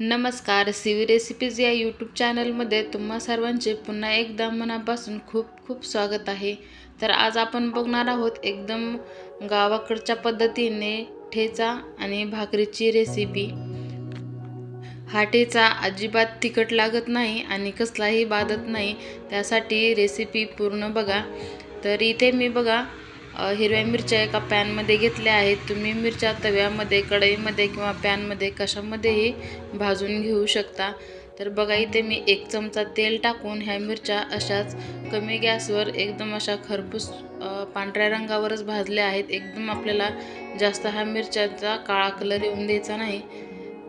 नमस्कार, CV recipes या YouTube चॅनलमध्ये तुम्हा सर्वांचे पुन्हा एकदा मनापासून खूप खूप स्वागत आहे। तर आज आपण बघणार आहोत एकदम गावाकडच्या पद्धतीने ठेचा आणि भाकरीची रेसिपी। हा ठेचा अजिबात तिखट लागत नाही आणि कसलाही बाधत नाही, त्यासाठी रेसिपी पूर्ण बघा। तर इथे मी बघा हिरव्या मिरच्या एका पॅनमध्ये घेतल्या आहेत। तुम्ही मिरच्या तव्यामध्ये, कढईमध्ये किंवा पॅनमध्ये कशामध्येही भाजून घेऊ शकता। तर बघा इथे मी 1 चमचा तेल टाकून ह्या मिरच्या अशाच कमी गॅसवर एकदम अशा खरपूस पांढऱ्या रंगावरच भाजल्या आहेत। एकदम आपल्याला जास्त ह्या मिरच्याचा काळा कलर येऊन द्यायचा नाही।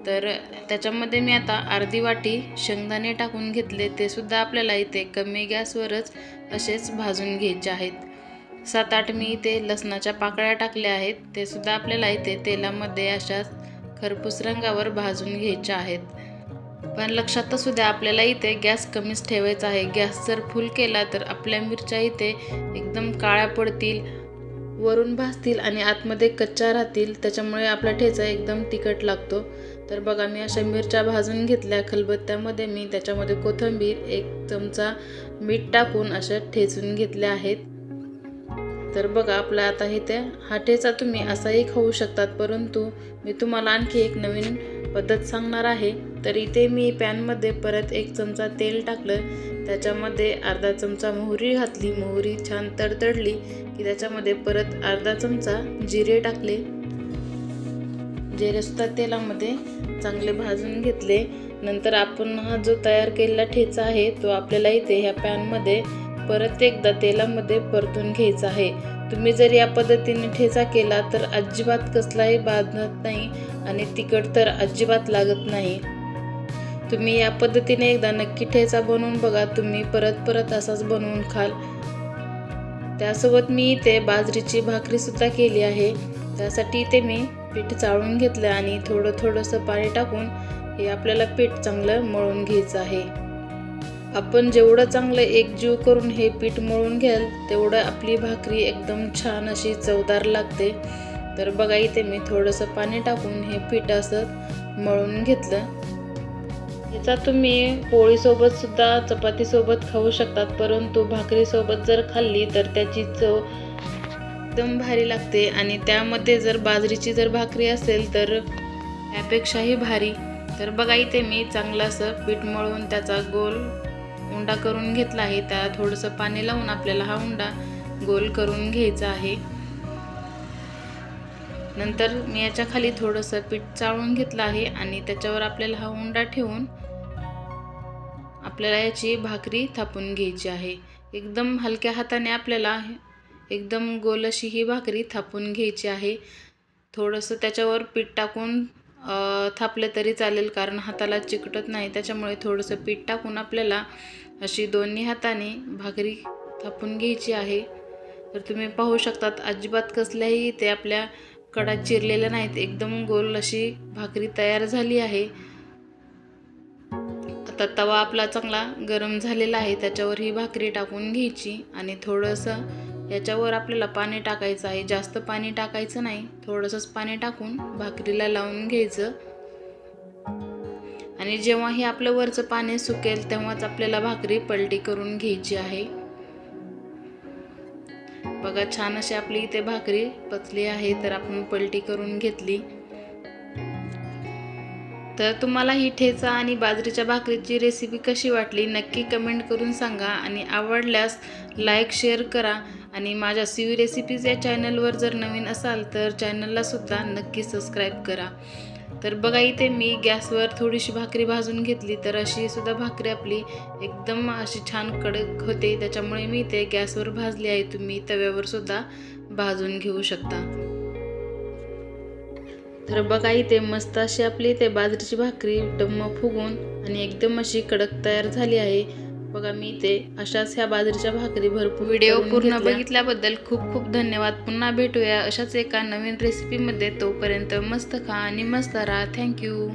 तर त्याच्यामध्ये मी आता अर्धी वाटी शेंगदाणे टाकून घेतले, ते सुद्धा आपल्याला इथे कमी गॅसवरच असेच भाजून घ्यायचे आहेत। 7-8 मी इथे लसणाच्या पाकळ्या टाकल्या आहेत, ते सुद्धा आपल्याला इथे तेलामध्ये अशाच खरपूस रंगावर भाजून घ्यायच्या आहेत। पण लक्षात असू द्या, आपल्याला इथे गॅस कमीच ठेवायचा आहे। गॅस जर फुल केला तर आपल्या मिरच्या इथे एकदम काळ्या पडतील, वरून भाजतील आणि आतमध्ये कच्च्या राहतील, त्याच्यामुळे आपला ठेचा एकदम तिखट लागतो। तर बघा मी अशा मिरच्या भाजून घेतल्या खलबत्त्यामध्ये। मी त्याच्यामध्ये कोथिंबीर, 1 चमचा मीठ टाकून अशा ठेचून घेतल्या आहेत। तर बघा आपला आता इथे हा ठेचा तुम्ही असाही खाऊ शकतात, परंतु मी तुम्हाला आणखी एक नवीन पद्धत सांगणार आहे। तर इथे मी पॅनमध्ये परत 1 चमचा तेल टाकलं, त्याच्यामध्ये अर्धा चमचा मोहरी घातली। मोहरी छान तडतडली की त्याच्यामध्ये परत अर्धा चमचा जिरे टाकले। जिरे सुद्धा तेलामध्ये चांगले भाजून घेतले। नंतर आपण हा जो तयार केलेला ठेचा आहे तो आपल्याला इथे ह्या पॅनमध्ये परत एकदा तेलामध्ये परतून घ्यायचा आहे। तुम्ही जर या पद्धतीने ठेचा केला तर अजिबात कसलाही बाधत नाही आणि तिखट तर अजिबात लागत नाही। तुम्ही या पद्धतीने एकदा नक्की ठेचा बनवून बघा, तुम्ही परत परत असाच बनवून खाल। त्यासोबत मी इथे बाजरीची भाकरी सुद्धा केली आहे। त्यासाठी इथे मी पीठ चाळून घेतलं आणि थोडंसं पाणी टाकून हे आपल्याला पीठ चांगलं मळून घ्यायचं आहे। आपण जेवढं चांगलं एकजीव करून हे पीठ मळून घ्याल तेवढं आपली भाकरी एकदम छान अशी चवदार लागते। तर बघा इथे मी थोडंसं पाणी टाकून हे पीठ असं मळून घेतलं। याचा तुम्ही पोळीसोबत सुद्धा चपातीसोबत खाऊ शकतात, परंतु भाकरीसोबत जर खाल्ली तर त्याची चव एकदम भारी लागते आणि त्यामध्ये जर बाजरीची जर भाकरी असेल तर यापेक्षाही भारी। तर बघा इथे मी चांगलं असं पीठ मळून त्याचा गोल उंडा करून घेतला आहे। त्याला थोडंसं पाणी लावून आपल्याला हा उंडा गोल करून घ्यायचा आहे। नंतर मी याच्या खाली थोडंसं पीठ चाळून घेतलं आहे आणि त्याच्यावर आपल्याला हा उंडा ठेवून आपल्याला याची भाकरी थापून घ्यायची आहे। एकदम हलक्या हाताने आपल्याला एकदम गोल अशी ही भाकरी थापून घ्यायची आहे। थोडंसं त्याच्यावर पीठ टाकून थापलं तरी चालेल, कारण हाताला चिकटत नाही, त्याच्यामुळे थोडंसं पीठ टाकून आपल्याला अशी दोन्ही हाताने भाकरी थापून घ्यायची आहे। तर तुम्ही पाहू शकतात अजिबात कसल्याही ते आपल्या कडा चिरलेल्या नाहीत, एकदम गोल अशी भाकरी तयार झाली आहे। आता तवा आपला चांगला गरम झालेला आहे, त्याच्यावर ही भाकरी टाकून घ्यायची आणि थोडंसं याच्यावर आपल्याला पाणी टाकायचं आहे। जास्त पाणी टाकायचं नाही, थोडंसंच पाणी टाकून भाकरीला लावून घ्यायचं आणि जेव्हा हे आपलं वरचं पाणी सुकेल तेव्हाच आपल्याला भाकरी पलटी करून घ्यायची आहे। बघा छान अशी आपली इथे भाकरी पचली आहे, तर आपण पलटी करून घेतली। तर तुम्हाला ही ठेचा आणि बाजरीच्या भाकरीची रेसिपी कशी वाटली नक्की कमेंट करून सांगा आणि आवडल्यास लाईक शेअर करा आणि माझ्या सीवी रेसिपीज या चॅनलवर जर नवीन असाल तर चॅनलला सुद्धा नक्की सबस्क्राईब करा। तर बघा इथे मी गॅसवर थोडीशी भाकरी भाजून घेतली, तर अशी सुद्धा भाकरी आपली एकदम अशी छान कडक होते, त्याच्यामुळे मी इथे गॅसवर भाजली आहे। तुम्ही तव्यावर सुद्धा भाजून घेऊ शकता। तर बघा इथे मस्त अशी आपली इथे बाजरीची भाकरी टम्म फुगून आणि एकदम अशी कडक तयार झाली आहे। बघा मी इथे अशाच ह्या बाजरीच्या भाकरी भरपूर व्हिडिओ पूर्ण बघितल्याबद्दल खूप खूप धन्यवाद। पुन्हा भेटूया अशाच एका नवीन रेसिपीमध्ये, तोपर्यंत मस्त खा आणि मस्त राहा। थँक्यू।